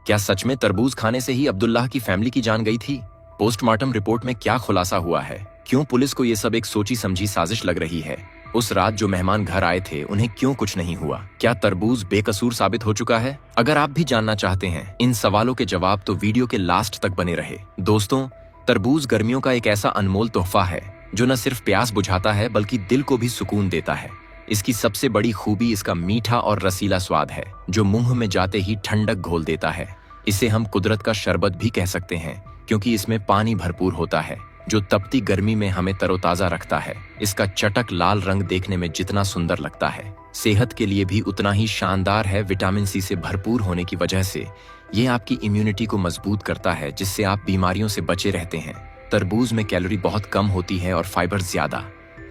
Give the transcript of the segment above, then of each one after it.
क्या सच में तरबूज खाने से ही अब्दुल्लाह की फैमिली की जान गई थी? पोस्टमार्टम रिपोर्ट में क्या खुलासा हुआ है? क्यों पुलिस को ये सब एक सोची समझी साजिश लग रही है? उस रात जो मेहमान घर आए थे उन्हें क्यों कुछ नहीं हुआ? क्या तरबूज बेकसूर साबित हो चुका है? अगर आप भी जानना चाहते हैं इन सवालों के जवाब तो वीडियो के लास्ट तक बने रहे। दोस्तों, तरबूज गर्मियों का एक ऐसा अनमोल तोहफा है जो न सिर्फ प्यास बुझाता है बल्कि दिल को भी सुकून देता है। इसकी सबसे बड़ी खूबी इसका मीठा और रसीला स्वाद है जो मुंह में जाते ही ठंडक घोल देता है। इसे हम कुदरत का शरबत भी कह सकते हैं क्योंकि इसमें पानी भरपूर होता है जो तपती गर्मी में हमें तरोताजा रखता है। इसका चटक लाल रंग देखने में जितना सुंदर लगता है, सेहत के लिए भी उतना ही शानदार है। विटामिन सी से भरपूर होने की वजह से ये आपकी इम्यूनिटी को मजबूत करता है जिससे आप बीमारियों से बचे रहते हैं। तरबूज में कैलोरी बहुत कम होती है और फाइबर ज्यादा,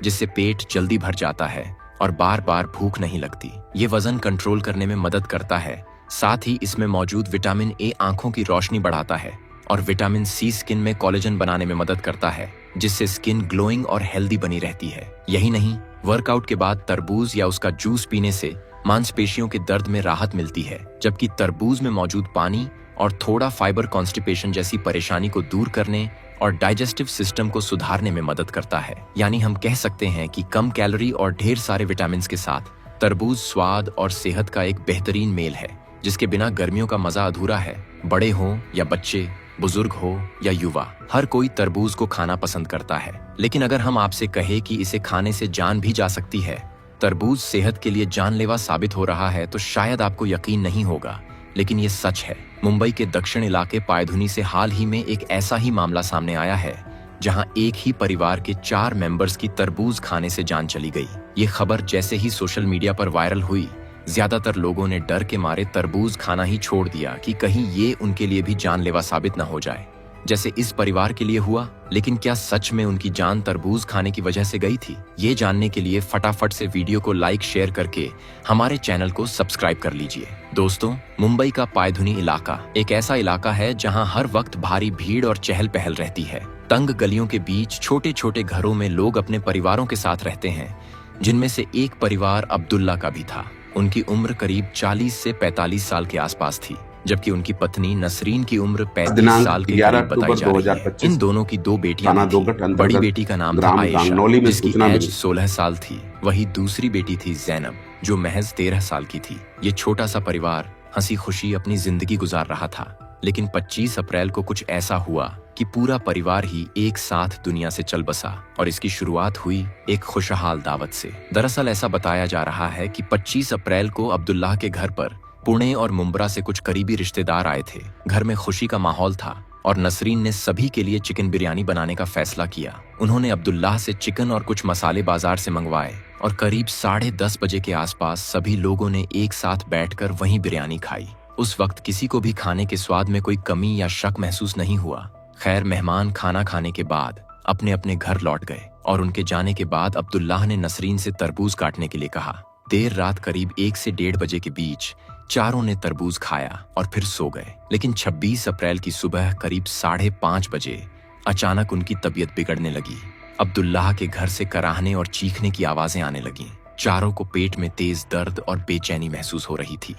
जिससे पेट जल्दी भर जाता है और बार बार भूख नहीं लगती। ये वजन कंट्रोल करने में मदद करता है। साथ ही इसमें मौजूद विटामिन ए आंखों की रोशनी बढ़ाता है और विटामिन सी स्किन में कोलेजन बनाने में मदद करता है जिससे स्किन ग्लोइंग और हेल्दी बनी रहती है। यही नहीं, वर्कआउट के बाद तरबूज या उसका जूस पीने से मांसपेशियों के दर्द में राहत मिलती है, जबकि तरबूज में मौजूद पानी और थोड़ा फाइबर कॉन्स्टिपेशन जैसी परेशानी को दूर करने और डाइजेस्टिव सिस्टम को सुधारने में मदद करता है। यानी हम कह सकते हैं कि कम कैलोरी और ढेर सारे विटामिन के साथ तरबूज स्वाद और सेहत का एक बेहतरीन मेल है जिसके बिना गर्मियों का मजा अधूरा है। बड़े हों या बच्चे, बुजुर्ग हो या युवा, हर कोई तरबूज को खाना पसंद करता है। लेकिन अगर हम आपसे कहें कि इसे खाने से जान भी जा सकती है, तरबूज सेहत के लिए जानलेवा साबित हो रहा है, तो शायद आपको यकीन नहीं होगा, लेकिन ये सच है। मुंबई के दक्षिण इलाके पायधुनी से हाल ही में एक ऐसा ही मामला सामने आया है जहां एक ही परिवार के 4 मेंबर्स की तरबूज खाने से जान चली गई। ये खबर जैसे ही सोशल मीडिया पर वायरल हुई, ज्यादातर लोगों ने डर के मारे तरबूज खाना ही छोड़ दिया कि कहीं ये उनके लिए भी जानलेवा साबित न हो जाए, जैसे इस परिवार के लिए हुआ। लेकिन क्या सच में उनकी जान तरबूज खाने की वजह से गई थी? ये जानने के लिए फटाफट से वीडियो को लाइक शेयर करके हमारे चैनल को सब्सक्राइब कर लीजिए। दोस्तों, मुंबई का पायधुनी इलाका एक ऐसा इलाका है जहां हर वक्त भारी भीड़ और चहल पहल रहती है। तंग गलियों के बीच छोटे छोटे घरों में लोग अपने परिवारों के साथ रहते हैं, जिनमें से एक परिवार अब्दुल्ला का भी था। उनकी उम्र करीब 40 से 45 साल के आसपास थी, जबकि उनकी पत्नी नसरीन की उम्र 35 साल के करीब बताई जा रही है। इन दोनों की 2 बेटियां थीं। बड़ी बेटी का नाम था आयशा, जिसकी एज 16 साल थी। वही दूसरी बेटी थी जैनब, जो महज 13 साल की थी। ये छोटा सा परिवार हंसी खुशी अपनी जिंदगी गुजार रहा था। लेकिन 25 अप्रैल को कुछ ऐसा हुआ कि पूरा परिवार ही एक साथ दुनिया से चल बसा, और इसकी शुरुआत हुई एक खुशहाल दावत से। दरअसल ऐसा बताया जा रहा है कि 25 अप्रैल को अब्दुल्लाह के घर पर पुणे और मुंब्रा से कुछ करीबी रिश्तेदार आए थे। घर में खुशी का माहौल था और नसरीन ने सभी के लिए चिकन बिरयानी बनाने का फैसला किया। उन्होंने अब्दुल्लाह से चिकन और कुछ मसाले बाजार से मंगवाए और करीब 10:30 बजे के आसपास सभी लोगों ने एक साथ बैठकर वहीं बिरयानी खाई। उस वक्त किसी को भी खाने के स्वाद में कोई कमी या शक महसूस नहीं हुआ। खैर, मेहमान खाना खाने के बाद अपने अपने घर लौट गए और उनके जाने के बाद अब्दुल्लाह ने नसरीन से तरबूज काटने के लिए कहा। देर रात करीब 1 से 1:30 बजे के बीच चारों ने तरबूज खाया और फिर सो गए। लेकिन 26 अप्रैल की सुबह करीब 5:30 बजे अचानक उनकी तबीयत बिगड़ने लगी। अब्दुल्लाह के घर से कराहने और चीखने की आवाजें आने लगीं। चारों को पेट में तेज दर्द और बेचैनी महसूस हो रही थी।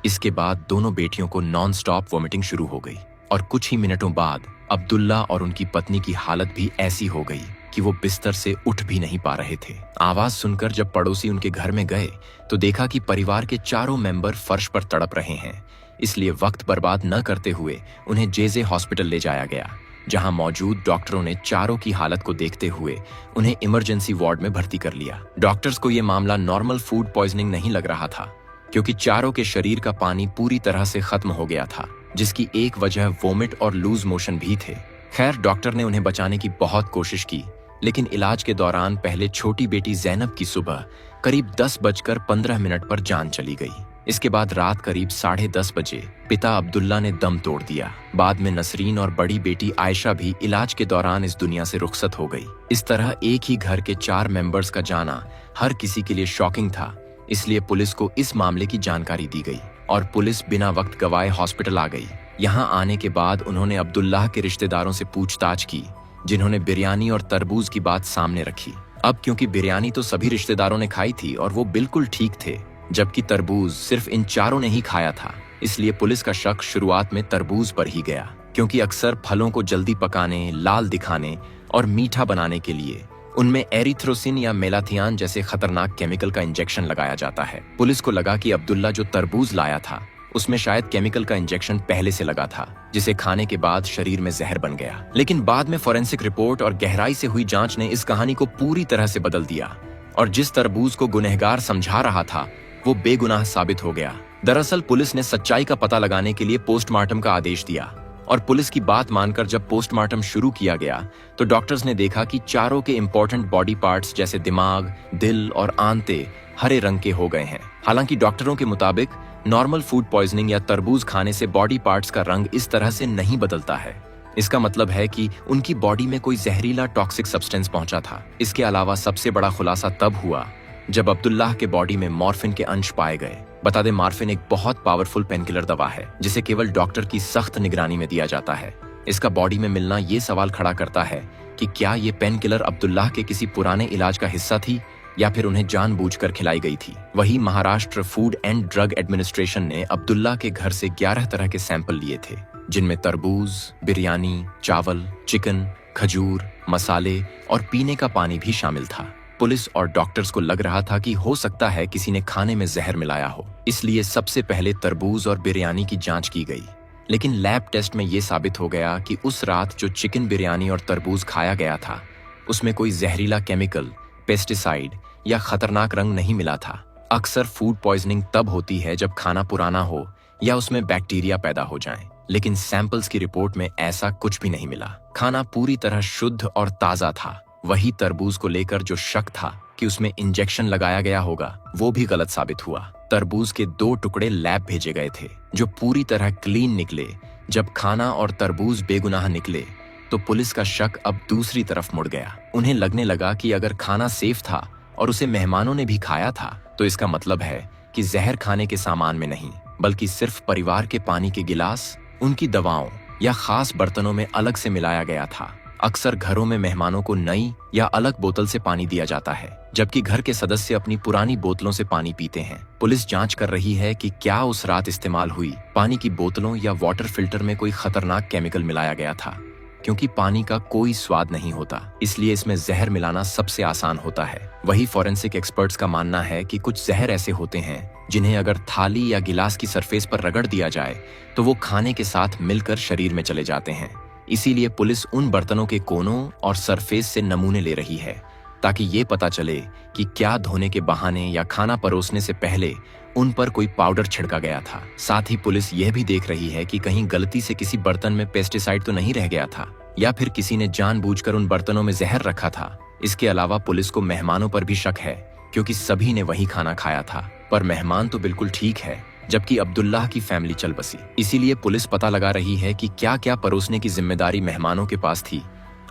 इसके बाद दोनों बेटियों को नॉन स्टॉप वॉमिटिंग शुरू हो गई और कुछ ही मिनटों बाद अब्दुल्ला और उनकी पत्नी की हालत भी ऐसी हो गई कि वो बिस्तर से उठ भी नहीं पा रहे थे। आवाज सुनकर जब पड़ोसी उनके घर में गए तो देखा कि परिवार के चारों मेंबर फर्श पर तड़प रहे हैं। इसलिए वक्त बर्बाद न करते हुए उन्हें जेजे हॉस्पिटल ले जाया गया, जहां मौजूद डॉक्टरों ने चारों की हालत को देखते हुए उन्हें इमरजेंसी वार्ड में भर्ती कर लिया। डॉक्टर्स को यह मामला नॉर्मल फूड पॉइजनिंग नहीं लग रहा था, क्योंकि चारों के शरीर का पानी पूरी तरह से खत्म हो गया था, जिसकी एक वजह वोमिट और लूज मोशन भी थे। खैर, डॉक्टर ने उन्हें बचाने की बहुत कोशिश की, लेकिन इलाज के दौरान पहले छोटी बेटी जैनब की सुबह करीब 10:15 पर जान चली गई। इसके बाद रात करीब 10:30 बजे पिता अब्दुल्ला ने दम तोड़ दिया। बाद में नसरीन और बड़ी बेटी आयशा भी इलाज के दौरान इस दुनिया से रुखसत हो गई। इस तरह एक ही घर के 4 मेंबर्स का जाना हर किसी के लिए शॉकिंग था। इसलिए पुलिस को इस मामले की जानकारी दी गई और पुलिस बिना वक्त गवाए हॉस्पिटल आ गई। यहाँ आने के बाद उन्होंने अब्दुल्लाह के रिश्तेदारों से पूछताछ की, जिन्होंने बिरयानी और तरबूज की बात सामने रखी। अब क्योंकि बिरयानी तो सभी रिश्तेदारों ने खाई थी और वो बिल्कुल ठीक थे, जबकि तरबूज सिर्फ इन चारों ने ही खाया था, इसलिए पुलिस का शक शुरुआत में तरबूज पर ही गया, क्योंकि अक्सर फलों को जल्दी पकाने, लाल दिखाने और मीठा बनाने के लिए उनमें एरिथ्रोसिन या मेलाथियान जैसे खतरनाक केमिकल का इंजेक्शन लगाया जाता है। पुलिस को लगा कि अब्दुल्ला जो तरबूज लाया था उसमें शायद केमिकल का इंजेक्शन पहले से लगा था, जिसे खाने के बाद शरीर में जहर बन गया। लेकिन बाद में फोरेंसिक रिपोर्ट और गहराई से हुई जांच ने इस कहानी को पूरी तरह से बदल दिया और जिस तरबूज को गुनहगार समझा रहा था वो बेगुनाह साबित हो गया। दरअसल पुलिस ने सच्चाई का पता लगाने के लिए पोस्टमार्टम का आदेश दिया और पुलिस की बात मानकर जब पोस्टमार्टम शुरू किया गया तो डॉक्टर्स ने देखा कि चारों के इंपॉर्टेंट बॉडी पार्ट्स जैसे दिमाग, दिल और आंतें हरे रंग के हो गए हैं। हालांकि डॉक्टरों के मुताबिक नॉर्मल फूड पॉइजनिंग या तरबूज खाने से बॉडी पार्ट्स का रंग इस तरह से नहीं बदलता है। इसका मतलब है कि उनकी बॉडी में कोई जहरीला टॉक्सिक सब्सटेंस पहुंचा था। इसके अलावा सबसे बड़ा खुलासा तब हुआ जब अब्दुल्लाह के बॉडी में मॉर्फिन के अंश पाए गए। बता दें, मॉर्फिन एक बहुत पावरफुल पेनकिलर दवा है जिसे केवल डॉक्टर की सख्त निगरानी में दिया जाता है। इसका बॉडी में मिलना ये सवाल खड़ा करता है कि क्या ये पेनकिलर अब्दुल्लाह के किसी पुराने इलाज का हिस्सा थी या फिर उन्हें जानबूझकर खिलाई गई थी। वही Maharashtra food and drug administration ने अब्दुल्ला के घर से 11 तरह के सैंपल लिए थे, जिनमें तरबूज, बिरयानी, चावल, चिकन, खजूर, मसाले और पीने का पानी भी शामिल था। पुलिस और डॉक्टर्स को लग रहा था कि हो सकता है किसी ने खाने में जहर मिलाया हो, इसलिए सबसे पहले तरबूज और बिरयानी की जांच की गई। लेकिन लैब टेस्ट में ये साबित हो गया कि उस रात जो चिकन, बिरयानी और तरबूज खाया गया था उसमें कोई जहरीला केमिकल, पेस्टिसाइड या खतरनाक रंग नहीं मिला था। अक्सर फूड पॉइजनिंग तब होती है जब खाना पुराना हो या उसमें बैक्टीरिया पैदा हो जाएं, लेकिन सैंपल्स की रिपोर्ट में ऐसा कुछ भी नहीं मिला। खाना पूरी तरह शुद्ध और ताजा था। वही तरबूज को लेकर जो शक था कि उसमें इंजेक्शन लगाया गया होगा, वो भी गलत साबित हुआ। तरबूज के 2 टुकड़े लैब भेजे गए थे जो पूरी तरह क्लीन निकले। जब खाना और तरबूज बेगुनाह निकले तो पुलिस का शक अब दूसरी तरफ मुड़ गया। उन्हें लगने लगा कि अगर खाना सेफ था और उसे मेहमानों ने भी खाया था तो इसका मतलब है कि जहर खाने के सामान में नहीं, बल्कि सिर्फ परिवार के पानी के गिलास, उनकी दवाओं या खास बर्तनों में अलग से मिलाया गया था। अक्सर घरों में मेहमानों को नई या अलग बोतल से पानी दिया जाता है, जबकि घर के सदस्य अपनी पुरानी बोतलों से पानी पीते हैं। पुलिस जांच कर रही है कि क्या उस रात इस्तेमाल हुई पानी की बोतलों या वाटर फिल्टर में कोई खतरनाक केमिकल मिलाया गया था। क्योंकि पानी का कोई स्वाद नहीं होता, इसलिए इसमें जहर मिलाना सबसे आसान होता है। वही फॉरेंसिक एक्सपर्ट्स का मानना है कि कुछ जहर ऐसे होते हैं जिन्हें अगर थाली या गिलास की सरफेस पर रगड़ दिया जाए तो वो खाने के साथ मिलकर शरीर में चले जाते हैं। इसीलिए पुलिस उन बर्तनों के कोनों और सरफेस से नमूने ले रही है ताकि ये पता चले कि क्या धोने के बहाने या खाना परोसने से पहले उन पर कोई पाउडर छिड़का गया था। साथ ही पुलिस यह भी देख रही है कि कहीं गलती से किसी बर्तन में पेस्टिसाइड तो नहीं रह गया था या फिर किसी ने जानबूझकर उन बर्तनों में जहर रखा था। इसके अलावा पुलिस को मेहमानों पर भी शक है, क्योंकि सभी ने वही खाना खाया था, पर मेहमान तो बिल्कुल ठीक है, जबकि अब्दुल्लाह की फैमिली चल बसी। इसीलिए पुलिस पता लगा रही है कि क्या क्या परोसने की जिम्मेदारी मेहमानों के पास थी।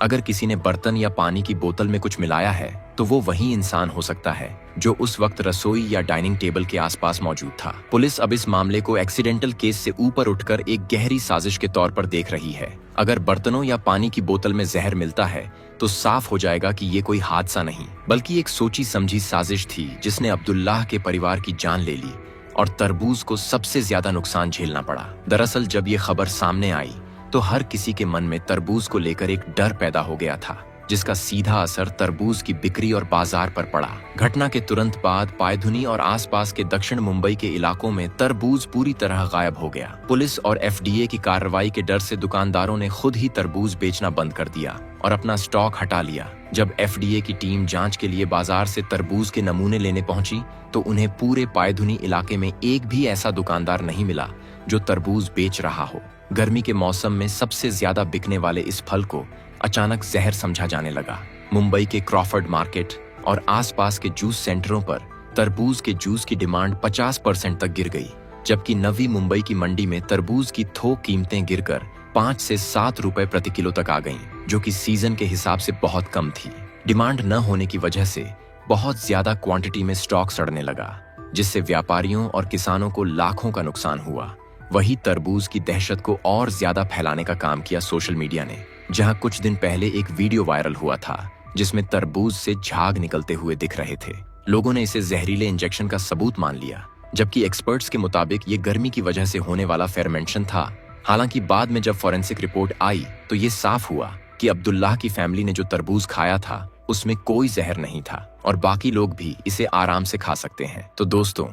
अगर किसी ने बर्तन या पानी की बोतल में कुछ मिलाया है तो वो वही इंसान हो सकता है जो उस वक्त रसोई या डाइनिंग टेबल के आसपास मौजूद था। पुलिस अब इस मामले को एक्सीडेंटल केस से ऊपर उठकर एक गहरी साजिश के तौर पर देख रही है। अगर बर्तनों या पानी की बोतल में जहर मिलता है तो साफ हो जाएगा कि ये कोई हादसा नहीं, बल्कि एक सोची समझी साजिश थी जिसने अब्दुल्लाह के परिवार की जान ले ली और तरबूज को सबसे ज्यादा नुकसान झेलना पड़ा। दरअसल जब ये खबर सामने आई तो हर किसी के मन में तरबूज को लेकर एक डर पैदा हो गया था, जिसका सीधा असर तरबूज की बिक्री और बाजार पर पड़ा। घटना के तुरंत बाद पायधुनी और आसपास के दक्षिण मुंबई के इलाकों में तरबूज पूरी तरह गायब हो गया। पुलिस और एफडीए की कार्रवाई के डर से दुकानदारों ने खुद ही तरबूज बेचना बंद कर दिया और अपना स्टॉक हटा लिया। जब एफडीए की टीम जांच के लिए बाजार से तरबूज के नमूने लेने पहुंची तो उन्हें पूरे पायधुनी इलाके में एक भी ऐसा दुकानदार नहीं मिला जो तरबूज बेच रहा हो। गर्मी के मौसम में सबसे ज्यादा बिकने वाले इस फल को अचानक जहर समझा जाने लगा। मुंबई के क्रॉफर्ड मार्केट और आसपास के जूस सेंटरों पर तरबूज के जूस की डिमांड 50% तक गिर गई, जबकि नवी मुंबई की मंडी में तरबूज की थोक कीमतें गिरकर 5 से 7 रुपए प्रति किलो तक आ गईं, जो कि सीजन के हिसाब से बहुत कम थी। डिमांड न होने की वजह से बहुत ज्यादा क्वांटिटी में स्टॉक सड़ने लगा, जिससे व्यापारियों और किसानों को लाखों का नुकसान हुआ। वही तरबूज की दहशत को और ज्यादा फैलाने का काम किया सोशल मीडिया ने, जहां कुछ दिन पहले एक वीडियो वायरल हुआ था जिसमें तरबूज से झाग निकलते हुए दिख रहे थे। लोगों ने इसे जहरीले इंजेक्शन का सबूत मान लिया, जबकि एक्सपर्ट्स के मुताबिक ये गर्मी की वजह से होने वाला फेरमेंशन था। हालांकि बाद में जब फॉरेंसिक रिपोर्ट आई तो ये साफ हुआ कि अब्दुल्लाह की फैमिली ने जो तरबूज खाया था उसमें कोई जहर नहीं था और बाकी लोग भी इसे आराम से खा सकते हैं। तो दोस्तों,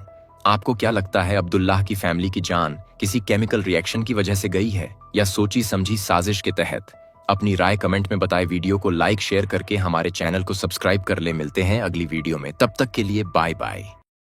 आपको क्या लगता है, अब्दुल्लाह की फैमिली की जान किसी केमिकल रिएक्शन की वजह से गई है या सोची समझी साजिश के तहत? अपनी राय कमेंट में बताएं। वीडियो को लाइक शेयर करके हमारे चैनल को सब्सक्राइब कर ले। मिलते हैं अगली वीडियो में, तब तक के लिए बाय बाय।